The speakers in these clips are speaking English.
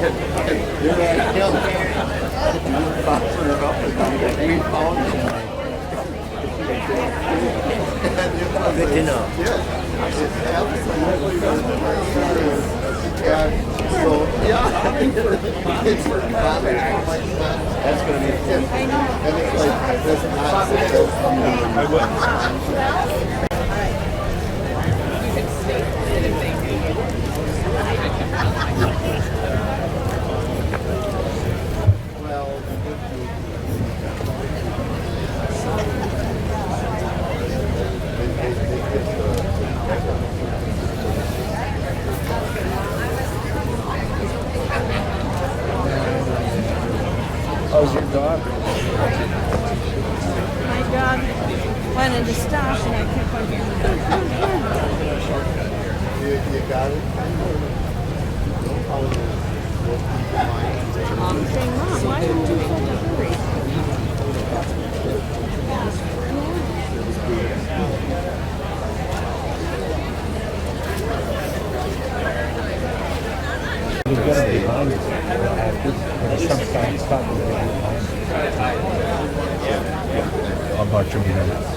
You're at him. You're bouncing her up and down like we found him. Good to know. Yeah, it's absolutely so yeah, it's that's gonna be it. And it's like this How's your dog? My dog wanted to stop and I kept on getting you got it. Mom saying, Mom, why are you in such a hurry? He's gonna be behind us. Sometimes stop and get behind. How about your minutes?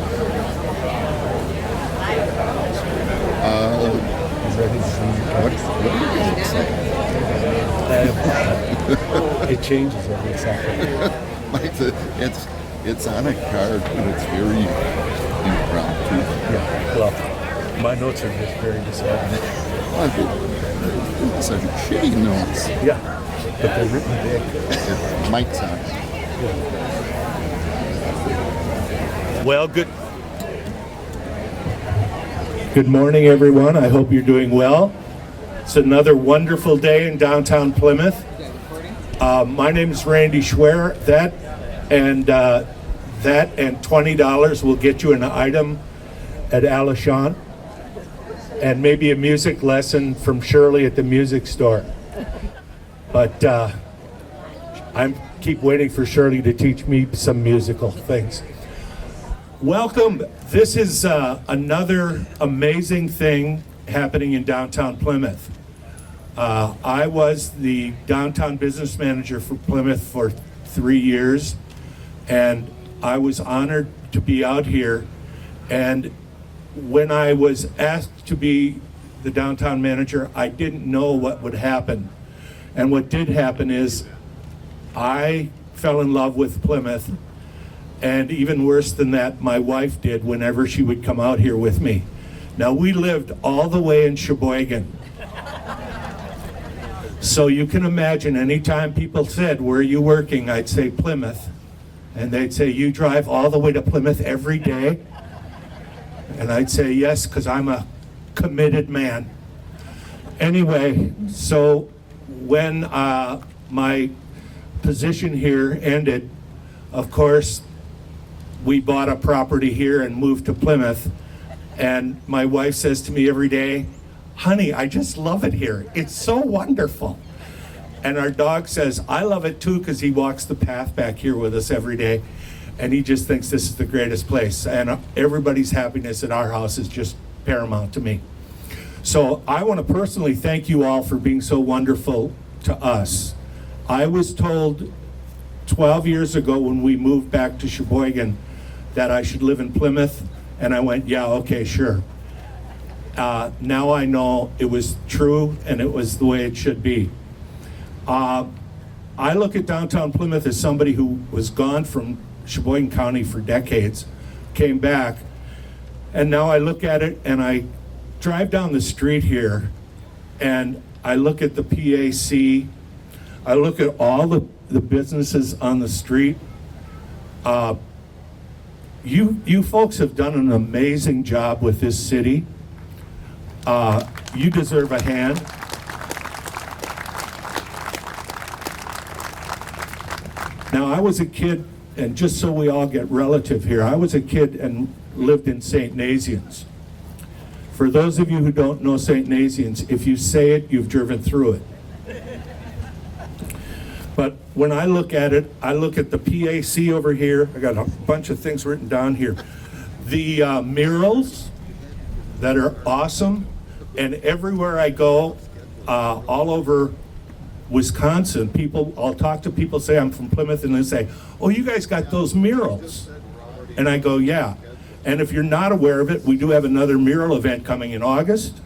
It changes every second. It's on a card, but it's very impromptu. Yeah, well, my notes are just very disheartening. Such shitty notes. Yeah, but they're written big. Mike's on. Well, good morning, everyone. I hope you're doing well. It's another wonderful day in downtown Plymouth. My name is Randy Schwer. That and $20 will get you an item at Alashon, and maybe a music lesson from Shirley at the music store. But I keep waiting for Shirley to teach me some musical things. Welcome. This is another amazing thing happening in downtown Plymouth. I was the downtown business manager for Plymouth for 3 years, and I was honored to be out here. And when I was asked to be the downtown manager, I didn't know what would happen. And what did happen is I fell in love with Plymouth, and even worse than that, my wife did whenever she would come out here with me. Now, we lived all the way in Sheboygan. So you can imagine, anytime people said, "Where are you working?" I'd say Plymouth. And they'd say, "You drive all the way to Plymouth every day?" And I'd say, "Yes, because I'm a committed man." Anyway, so when my position here ended, of course, we bought a property here and moved to Plymouth. And my wife says to me every day, "Honey, I just love it here. It's so wonderful." And our dog says, "I love it too," because he walks the path back here with us every day. And he just thinks this is the greatest place. And everybody's happiness at our house is just paramount to me. So I want to personally thank you all for being so wonderful to us. I was told 12 years ago when we moved back to Sheboygan that I should live in Plymouth. And I went, yeah, okay, sure. Now I know it was true and it was the way it should be. I look at downtown Plymouth as somebody who was gone from Sheboygan County for decades, came back, and now I look at it and I drive down the street here and I look at the PAC, I look at all the businesses on the street. You folks have done an amazing job with this city. You deserve a hand. Now, I was a kid, and just so we all get relative here, I was a kid and lived in St. Nazianz. For those of you who don't know St. Nazianz, if you say it, you've driven through it. But when I look at it, I look at the PAC over here. I got a bunch of things written down here. The murals that are awesome, and everywhere I go, all over Wisconsin, I'll talk to people, say I'm from Plymouth, and they say, oh, you guys got those murals. And I go, yeah. And if you're not aware of it, we do have another mural event coming in August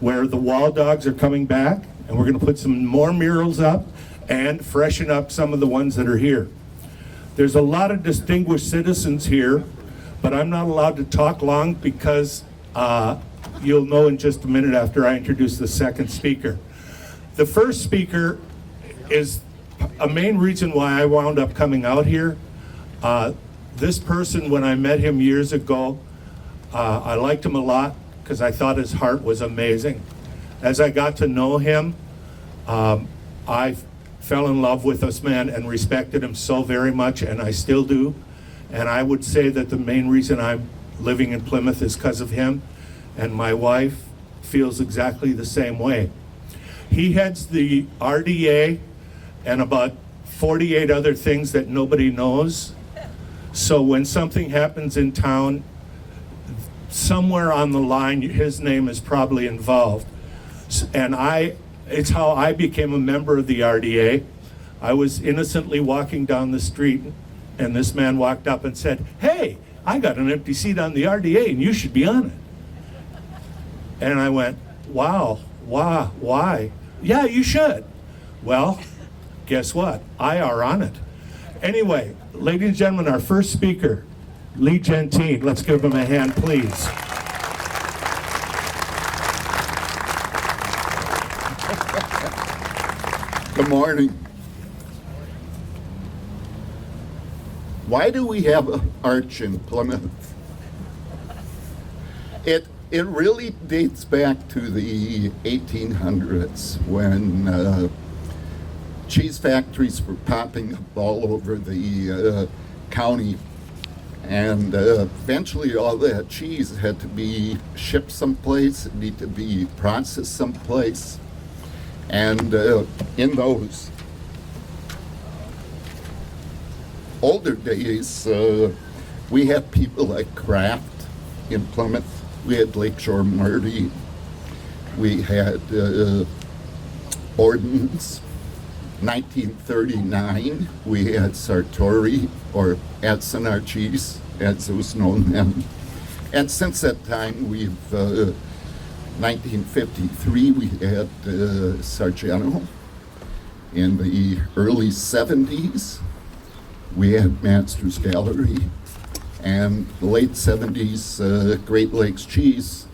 where the Wall Dogs are coming back, and we're going to put some more murals up and freshen up some of the ones that are here. There's a lot of distinguished citizens here, but I'm not allowed to talk long because you'll know in just a minute after I introduce the second speaker. The first speaker is a main reason why I wound up coming out here. This person, when I met him years ago, I liked him a lot because I thought his heart was amazing. As I got to know him, I fell in love with this man and respected him so very much, and I still do. And I would say that the main reason I'm living in Plymouth is because of him, and my wife feels exactly the same way. He heads the RDA and about 48 other things that nobody knows. So when something happens in town, somewhere on the line, his name is probably involved. And it's how I became a member of the RDA. I was innocently walking down the street, and this man walked up and said, hey, I got an empty seat on the RDA, and you should be on it. And I went, wow, why? Yeah, you should. Well, guess what? I are on it. Anyway, ladies and gentlemen, our first speaker, Lee Gentine. Let's give him a hand, please. Good morning. Why do we have an arch in Plymouth? It really dates back to the 1800s when cheese factories were popping up all over the county, and eventually all that cheese had to be shipped someplace, it needed to be processed someplace. And in those older days, we had people like Kraft in Plymouth. We had Lakeshore Marty. We had Borden's. 1939, we had Sartori, or Edson Archis, as it was known then. And since that time, 1953, we had Sargento. In the early 70s, we had Masters Gallery. And the late 70s, Great Lakes Cheese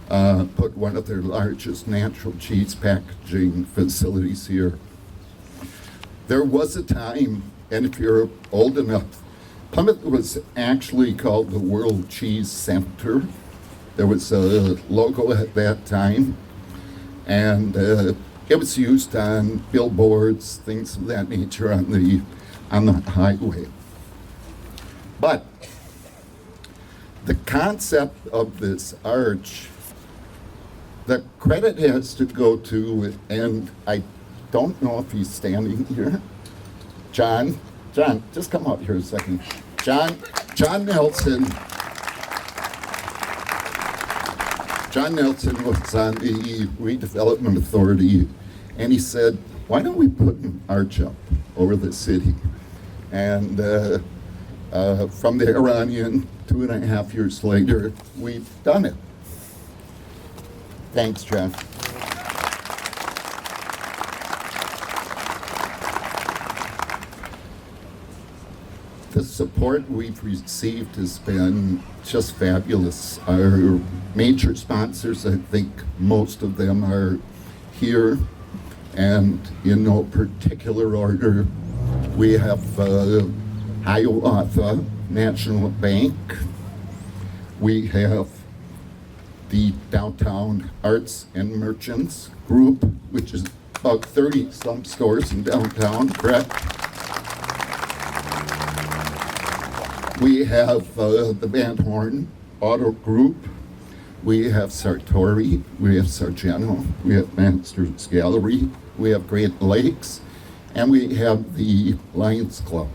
put one of their largest natural cheese packaging facilities here. There was a time, and if you're old enough, Plymouth was actually called the World Cheese Center. There was a logo at that time, and it was used on billboards, things of that nature on the highway. But the concept of this arch, the credit has to go to, and I don't know if he's standing here. John, just come out here a second. John Nelson. John Nelson was on the Redevelopment Authority, and he said, why don't we put an arch up over the city? And from there on in, 2.5 years later, we've done it. Thanks, John. The support we've received has been just fabulous. Our major sponsors, I think most of them are here, and in no particular order, we have Hiawatha National Bank, we have the Downtown Arts and Merchants Group, which is about 30-some stores in downtown, correct? We have the Van Horn Auto Group, we have Sartori, we have Sargento, we have Masters Gallery, we have Great Lakes, and we have the Lions Club.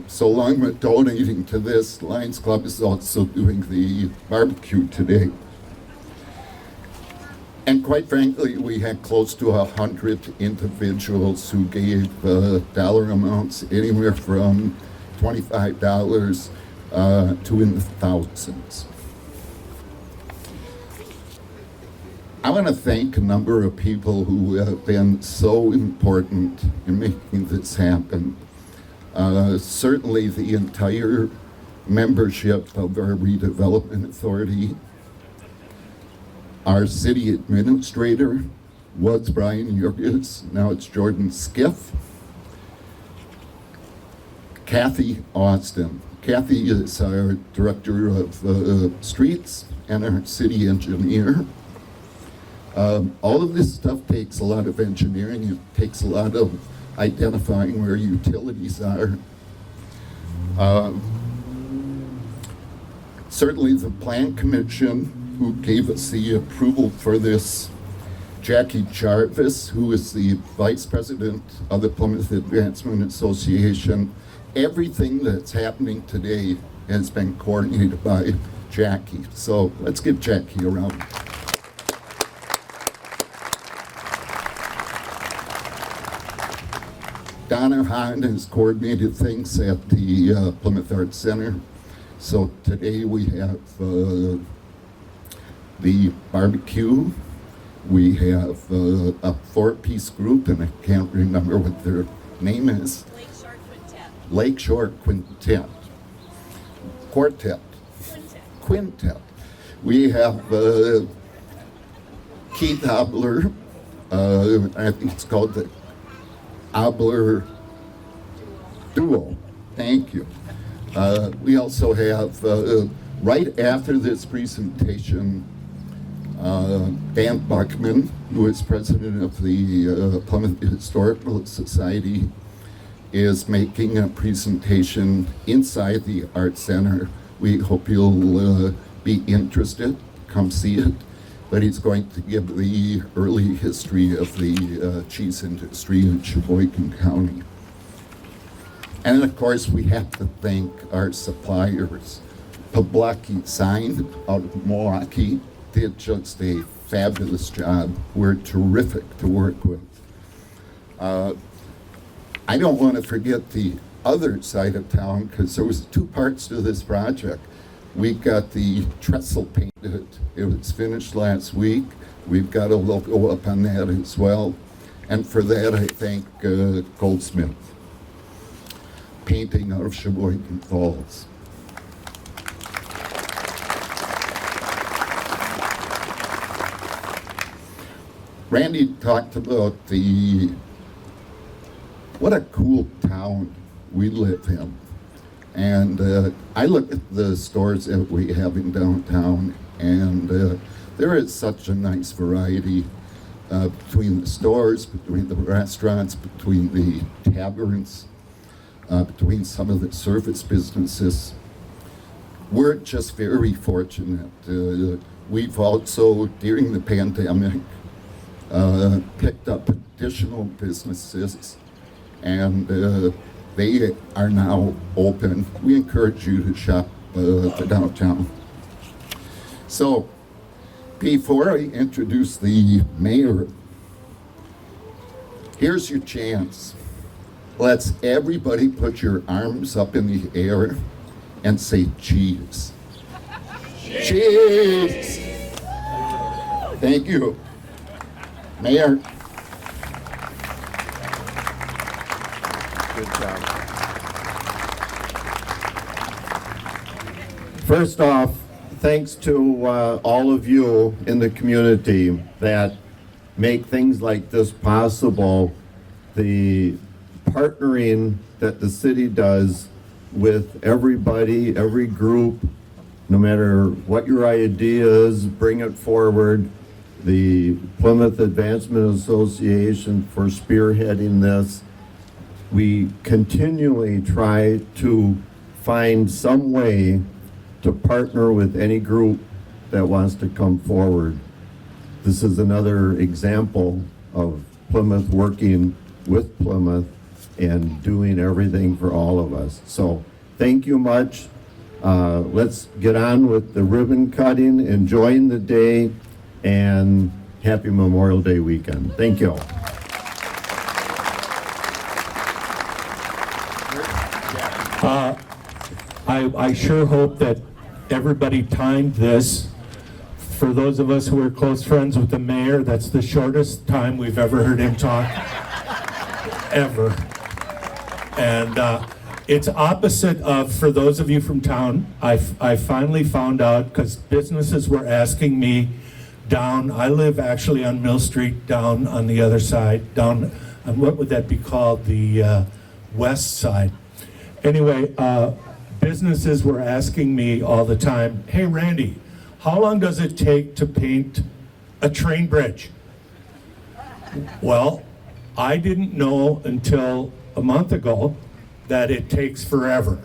So along with donating to this, Lions Club is also doing the barbecue today. And quite frankly, we had close to 100 individuals who gave dollar amounts anywhere from $25 to in the thousands. I want to thank a number of people who have been so important in making this happen. Certainly the entire membership of our redevelopment authority. Our city administrator was Brian Jurgis, now it's Jordan Skiff. Kathy Austin. Kathy is our director of streets and our city engineer. All of this stuff takes a lot of engineering. It takes a lot of identifying where utilities are. Certainly the Plan Commission, who gave us the approval for this, Jackie Jarvis, who is the vice president of the Plymouth Advancement Association. Everything that's happening today has been coordinated by Jackie. So let's give Jackie a round. Donna Hahn has coordinated things at the Plymouth Arts Center. So today we have the barbecue. We have a four-piece group, and I can't remember what their name is. Lakeshore Quintet. Lakeshore Quintet. Quartet. Quintet. We have Keith Obler. I think it's called the Obler Duo. Thank you. We also have, right after this presentation, Dan Buckman, who is president of the Plymouth Historical Society, is making a presentation inside the Art Center. We hope you'll be interested, come see it. But he's going to give the early history of the cheese industry in Sheboygan County. And of course, we have to thank our suppliers. Pawlowski Sign out of Milwaukee did just a fabulous job. We're terrific to work with. I don't want to forget the other side of town, because there was two parts to this project. We got the trestle painted. It was finished last week. We've got a logo up on that as well. And for that, I thank Goldsmith, painting out of Sheboygan Falls. Randy talked about what a cool town we live in. And I look at the stores that we have in downtown, and there is such a nice variety between the stores, between the restaurants, between the taverns, between some of the service businesses. We're just very fortunate. We've also, during the pandemic, picked up additional businesses, and they are now open. We encourage you to shop the downtown. So, before I introduce the mayor, here's your chance. Let's everybody put your arms up in the air and say cheese. Cheese! Thank you. Mayor. Good job. First off, thanks to all of you in the community that make things like this possible. The partnering that the city does with everybody, every group, no matter what your idea is, bring it forward. The Plymouth Advancement Association for spearheading this. We continually try to find some way to partner with any group that wants to come forward. This is another example of Plymouth working with Plymouth and doing everything for all of us. So thank you much. Let's get on with the ribbon cutting, enjoying the day, and happy Memorial Day weekend. Thank you. I sure hope that everybody timed this. For those of us who are close friends with the mayor, that's the shortest time we've ever heard him talk, ever. And it's opposite of, for those of you from town, I finally found out, because businesses were asking me down, I live actually on Mill Street, down on the other side, down on, what would that be called, the west side. Anyway, businesses were asking me all the time, hey Randy, how long does it take to paint a train bridge? Well, I didn't know until a month ago that it takes forever.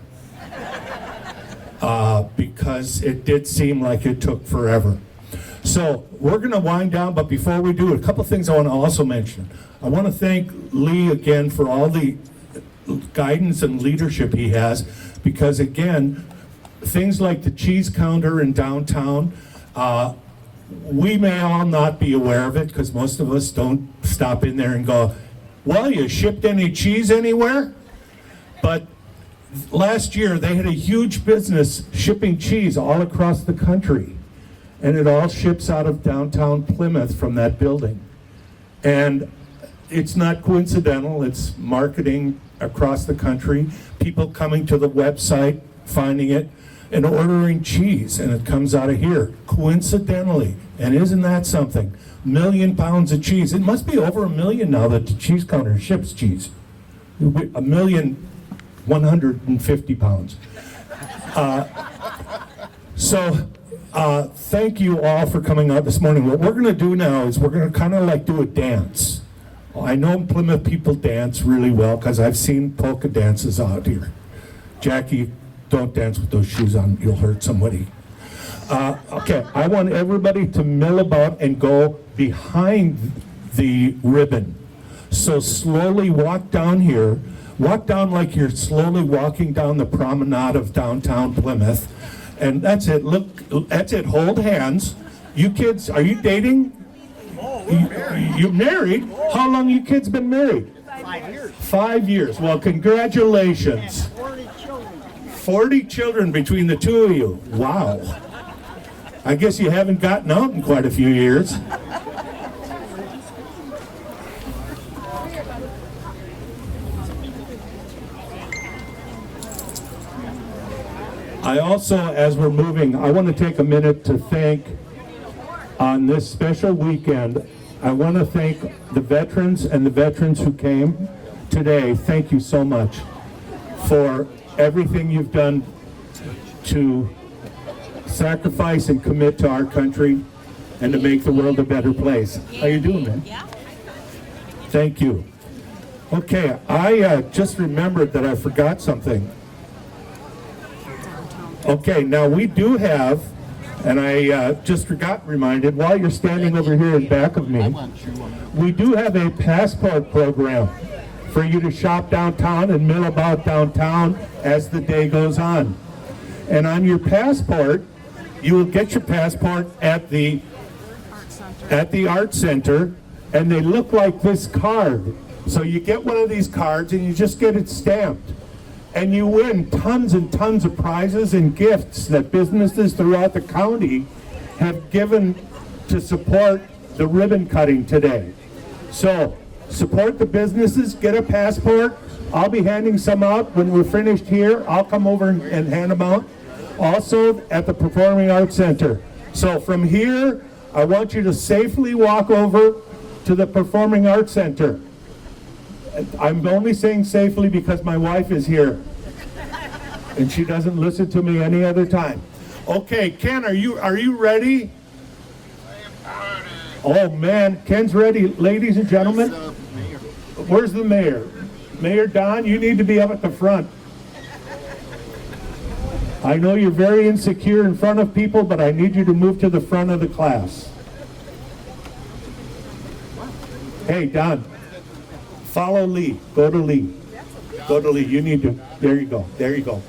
Because it did seem like it took forever. So we're going to wind down, but before we do, a couple things I want to also mention. I want to thank Lee again for all the guidance and leadership he has, because again, things like the cheese counter in downtown, we may all not be aware of it because most of us don't stop in there and go, well, you shipped any cheese anywhere? But last year they had a huge business shipping cheese all across the country, and it all ships out of downtown Plymouth from that building. And it's not coincidental, it's marketing across the country, people coming to the website, finding it, and ordering cheese, and it comes out of here, coincidentally. And isn't that something? 1 million pounds of cheese. It must be over 1 million now that the cheese counter ships cheese. 1,150,000 pounds. Thank you all for coming out this morning. What we're gonna do now is we're gonna kind of like do a dance. I know Plymouth people dance really well because I've seen polka dances out here. Jackie, don't dance with those shoes on, you'll hurt somebody. Okay, I want everybody to mill about and go behind the ribbon. So slowly walk down here, walk down like you're slowly walking down the promenade of downtown Plymouth. And that's it, look, that's it, hold hands. You kids, are you dating? You're married? How long you kids been married? 5 years. 5 years. Well, congratulations. 40 children. 40 children between the two of you. Wow. I guess you haven't gotten out in quite a few years. I also, as we're moving, I want to take a minute to thank, on this special weekend, I want to thank the veterans and the veterans who came today. Thank you so much for everything you've done to sacrifice and commit to our country and to make the world a better place. How you doing, man? Thank you. Okay, I just remembered that I forgot something. Okay, now we do have, and I just got reminded, while you're standing over here in back of me, we do have a passport program for you to shop downtown and mill about downtown as the day goes on. And on your passport, you will get your passport at the Art Center, and they look like this card. So you get one of these cards and you just get it stamped. And you win tons and tons of prizes and gifts that businesses throughout the county have given to support the ribbon cutting today. So support the businesses, get a passport. I'll be handing some out when we're finished here. I'll come over and hand them out. Also at the Performing Arts Center. So from here, I want you to safely walk over to the Performing Arts Center. I'm only saying safely because my wife is here and she doesn't listen to me any other time. Okay, Ken, are you ready? Oh man, Ken's ready. Ladies and gentlemen, where's the mayor? Mayor Don, you need to be up at the front. I know you're very insecure in front of people, but I need you to move to the front of the class. Hey, Don. Follow Lee. Go to Lee. Go to Lee. You need to. There you go. There you go.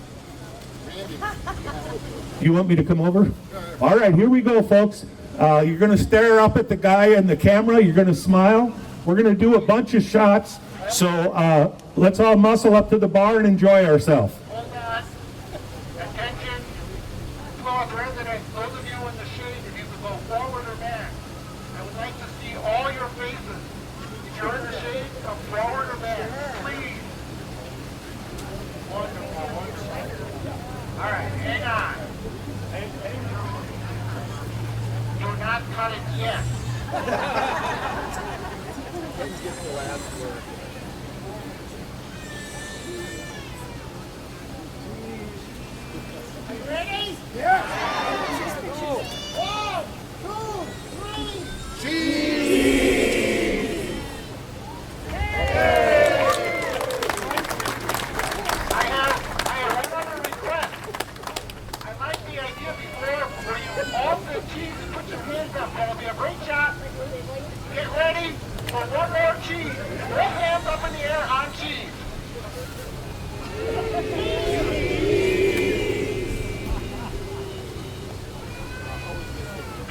You want me to come over? All right, here we go, folks. You're going to stare up at the guy in the camera. You're going to smile. We're going to do a bunch of shots. So let's all muscle up to the bar and enjoy ourselves. Hold on. Attention. Clause residents, those of you in the shade, if you could go forward or back. I would like to see all your faces. If you're in the shade, come forward or back. Please. Wonderful, wonderful. All right, hang on. Do not cut it yet. Are you ready? One, two, three. I have another request. I like the idea before where you all the cheese and put your hands up. That'll be a great shot. Get ready for one more cheese. Both hands up in the air on cheese.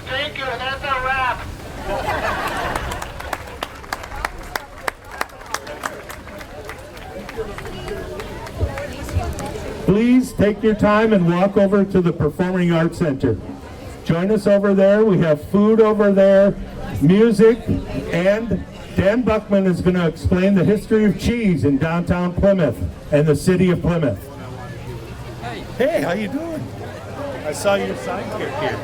Thank you. That's a wrap. Please take your time and walk over to the Performing Arts Center. Join us over there. We have food over there, music, and Dan Buckman is going to explain the history of cheese in downtown Plymouth and the city of Plymouth. Hey, how you doing? I saw your sidekick here.